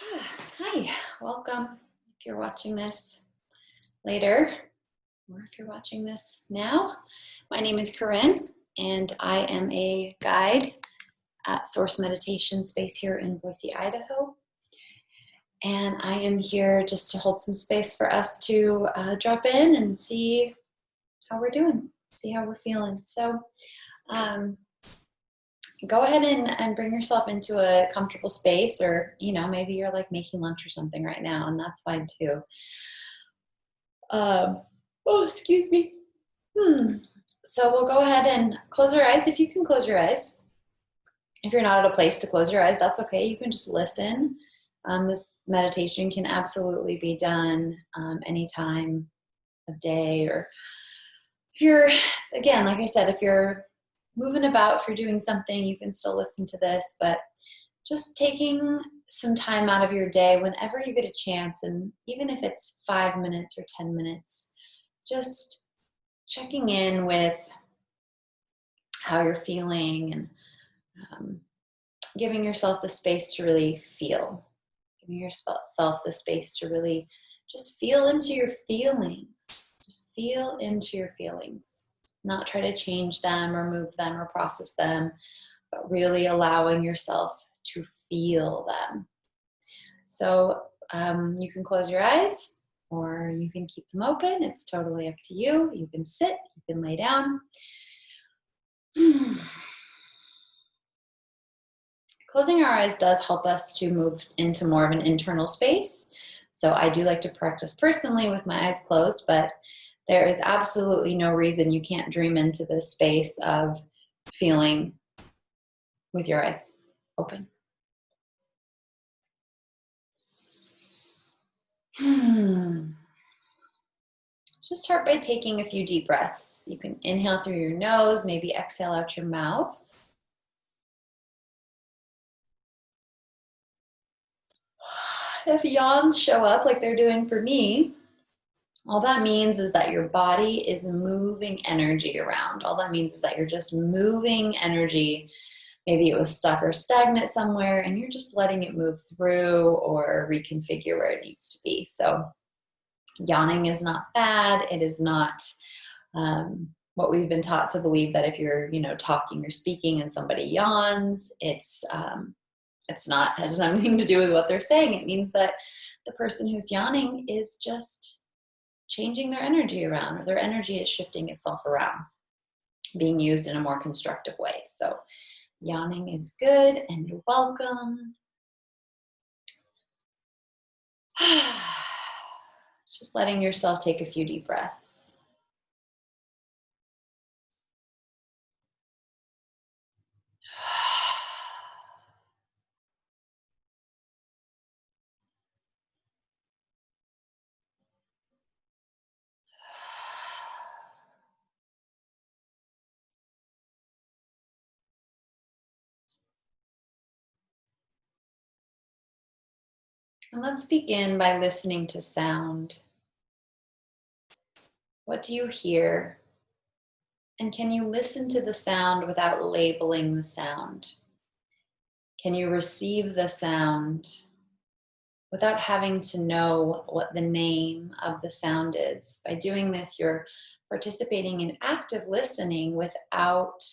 Hi, welcome. If you're watching this later, or if you're watching this now, my name is Corinne, and I am a guide at Source Meditation Space here in Boise, Idaho. And I am here just to hold some space for us to drop in and see how we're doing, see how we're feeling. So, um, go ahead and bring yourself into a comfortable space, or maybe you're like making lunch or something right now, and that's fine too. Oh, excuse me. Hmm. So we'll go ahead and close our eyes. If you can close your eyes. If you're not at a place to close your eyes, that's okay. You can just listen. This meditation can absolutely be done any time of day, or if you're, again, like I said, if you're moving about, if you're doing something, you can still listen to this. But just taking some time out of your day whenever you get a chance, and even if it's 5 minutes or 10 minutes, just checking in with how you're feeling, and um, giving yourself the space to really feel, giving yourself the space to really just feel into your feelings. Just feel into your feelings, not try to change them or move them or process them, but really allowing yourself to feel them. So you can close your eyes or you can keep them open. It's totally up to you. You can sit, you can lay down. Closing our eyes does help us to move into more of an internal space. So I do like to practice personally with my eyes closed, but there is absolutely no reason you can't dream into this space of feeling with your eyes open. Just start by taking a few deep breaths. You can inhale through your nose, maybe exhale out your mouth. If yawns show up like they're doing for me, all that means is that your body is moving energy around. All that means is that you're just moving energy. Maybe it was stuck or stagnant somewhere, and you're just letting it move through or reconfigure where it needs to be. So, yawning is not bad. It is not what we've been taught to believe, that if you're, talking or speaking and somebody yawns, it's not, it has nothing to do with what they're saying. It means that the person who's yawning is just changing their energy around, or their energy is shifting itself around, being used in a more constructive way. So yawning is good and you're welcome. Just letting yourself take a few deep breaths. And let's begin by listening to sound. What do you hear? And can you listen to the sound without labeling the sound? Can you receive the sound without having to know what the name of the sound is? By doing this, you're participating in active listening without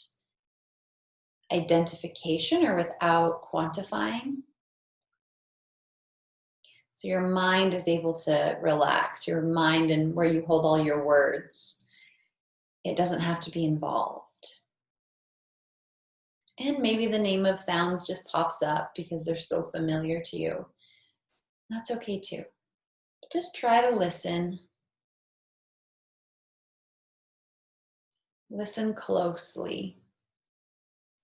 identification or without quantifying. So your mind is able to relax, your mind and where you hold all your words. It doesn't have to be involved. And maybe the name of sounds just pops up because they're so familiar to you. That's okay too. Just try to listen. Listen closely.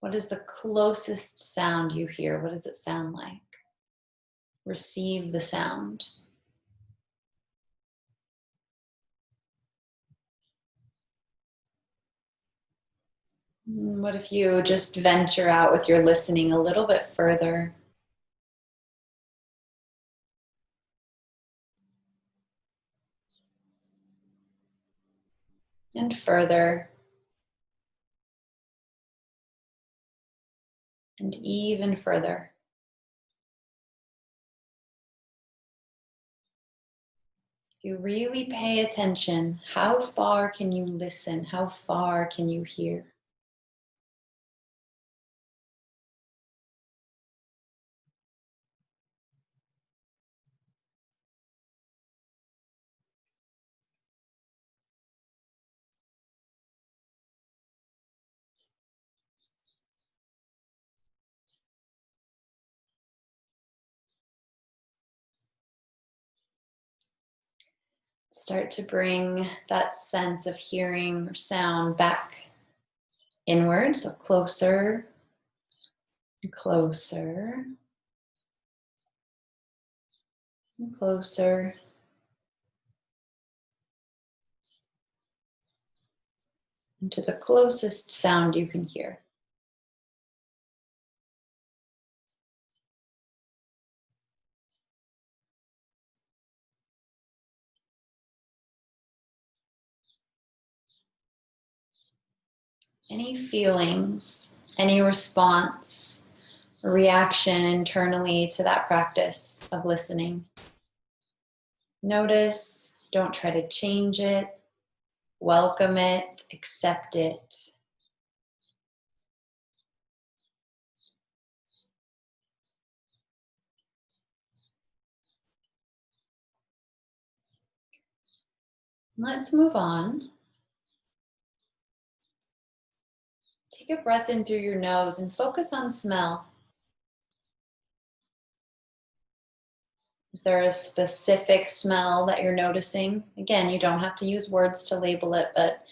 What is the closest sound you hear? What does it sound like? Receive the sound. What if you just venture out with your listening a little bit further? And further. And even further. You really pay attention. How far can you listen? How far can you hear? Start to bring that sense of hearing or sound back inward, so closer and closer and closer, into the closest sound you can hear. Any feelings, any response or reaction internally to that practice of listening. Notice, don't try to change it, welcome it, accept it. Let's move on. Take a breath in through your nose and focus on smell. Is there a specific smell that you're noticing? Again, you don't have to use words to label it, but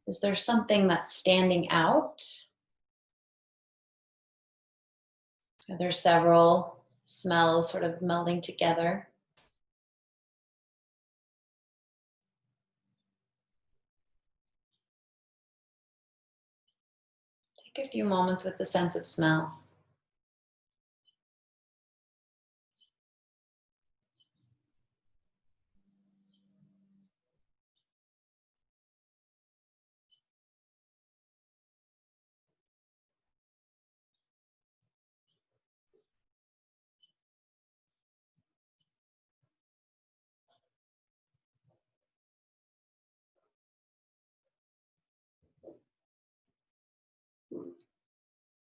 is there something that's standing out? Are there several smells sort of melding together? Take a few moments with the sense of smell.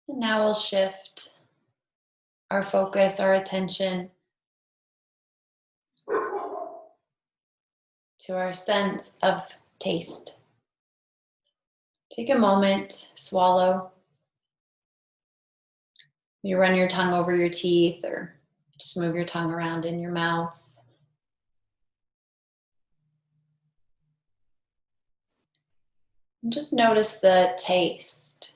And now we'll shift our focus, our attention to our sense of taste. Take a moment, swallow. You run your tongue over your teeth or just move your tongue around in your mouth. And just notice the taste.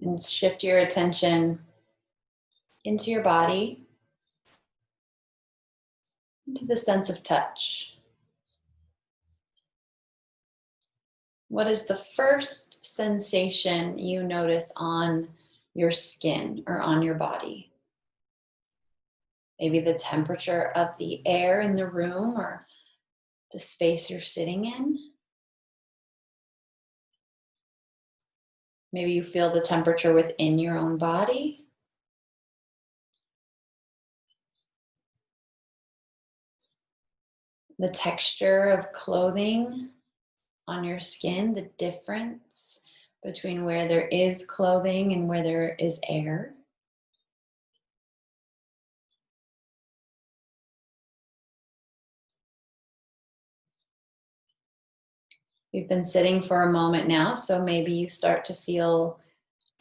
And shift your attention into your body, into the sense of touch. What is the first sensation you notice on your skin or on your body? Maybe the temperature of the air in the room or the space you're sitting in. Maybe you feel the temperature within your own body. The texture of clothing on your skin, the difference between where there is clothing and where there is air. You've been sitting for a moment now, so maybe you start to feel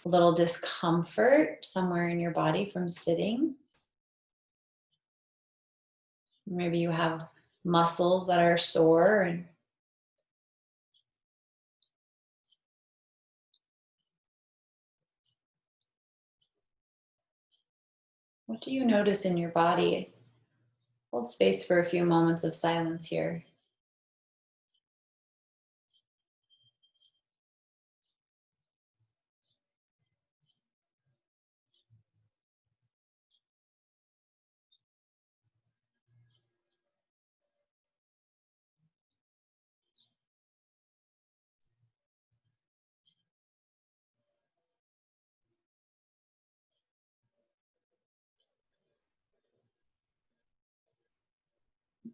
a little discomfort somewhere in your body from sitting. Maybe you have muscles that are sore and what do you notice in your body? Hold space for a few moments of silence here.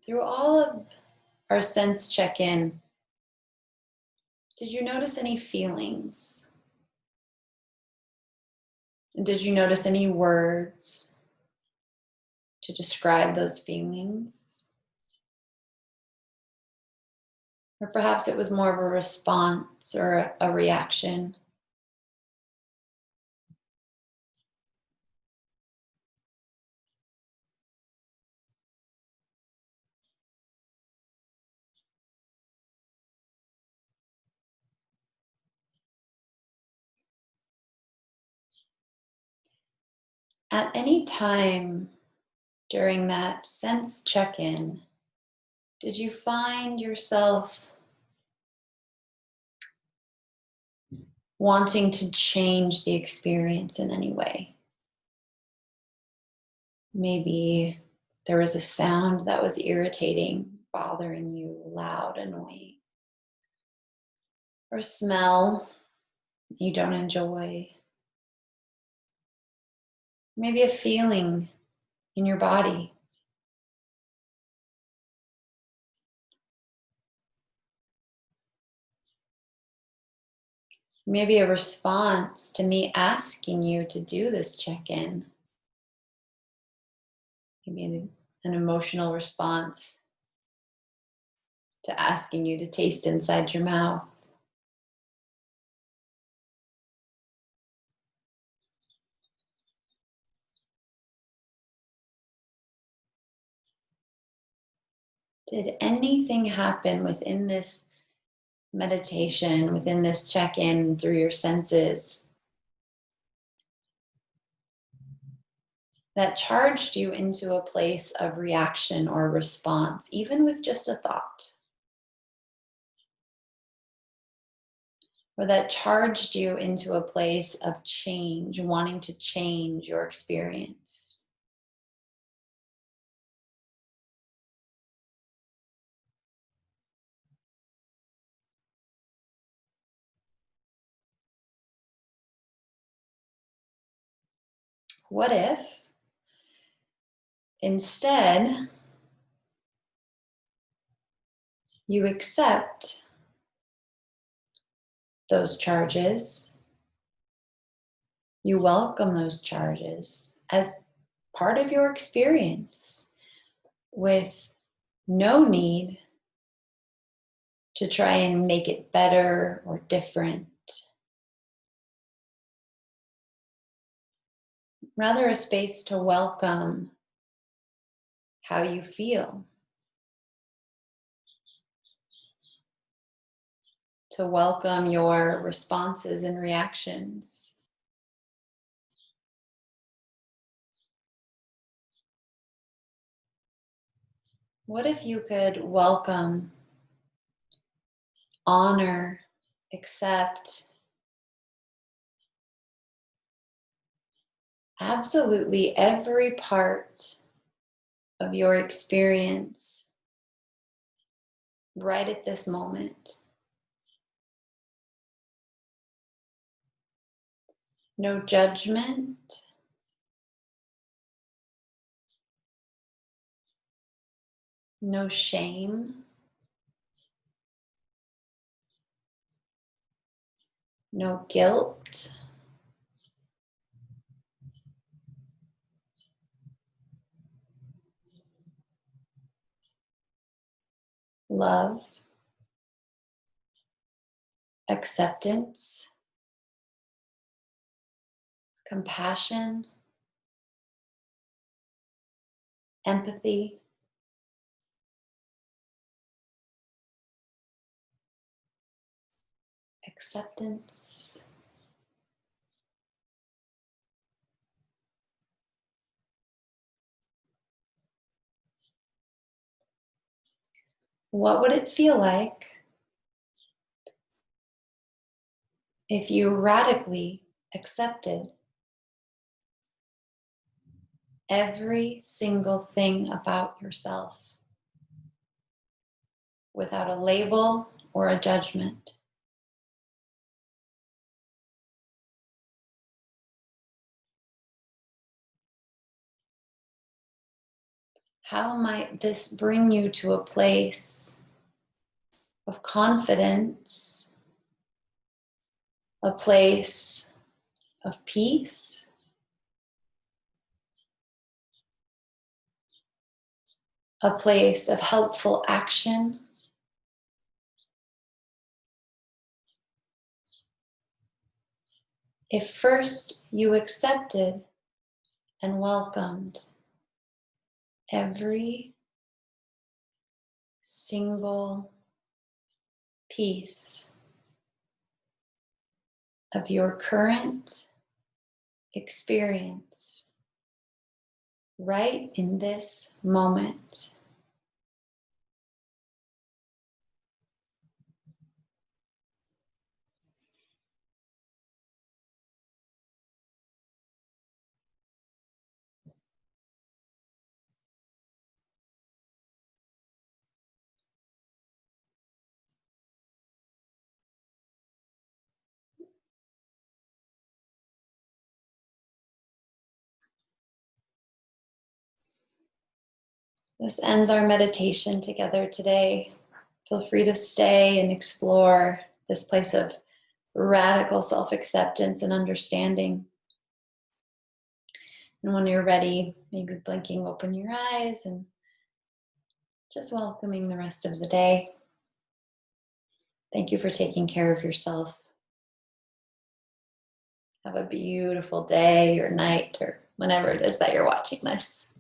Through all of our sense check-in, did you notice any feelings? And did you notice any words to describe those feelings? Or perhaps it was more of a response or a reaction. At any time during that sense check in, did you find yourself wanting to change the experience in any way? Maybe there was a sound that was irritating, bothering you, loud, annoying, or a smell you don't enjoy. Maybe a feeling in your body. Maybe a response to me asking you to do this check in. Maybe an emotional response to asking you to taste inside your mouth. Did anything happen within this meditation, within this check in through your senses, that charged you into a place of reaction or response, even with just a thought? Or that charged you into a place of change, wanting to change your experience? What if instead you accept those charges, you welcome those charges as part of your experience with no need to try and make it better or different? Rather, a space to welcome how you feel, to welcome your responses and reactions. What if you could welcome, honor, accept absolutely every part of your experience right at this moment? No judgment, no shame, no guilt, love, acceptance, compassion, empathy. Acceptance. What would it feel like if you radically accepted every single thing about yourself without a label or a judgment? how might this bring you to a place of confidence, a place of peace, a place of helpful action? If first you accepted and welcomed every single piece of your current experience right in this moment. This ends our meditation together today. Feel free to stay and explore this place of radical self-acceptance and understanding. And when you're ready, maybe blinking open your eyes and just welcoming the rest of the day. Thank you for taking care of yourself. Have a beautiful day or night or whenever it is that you're watching this.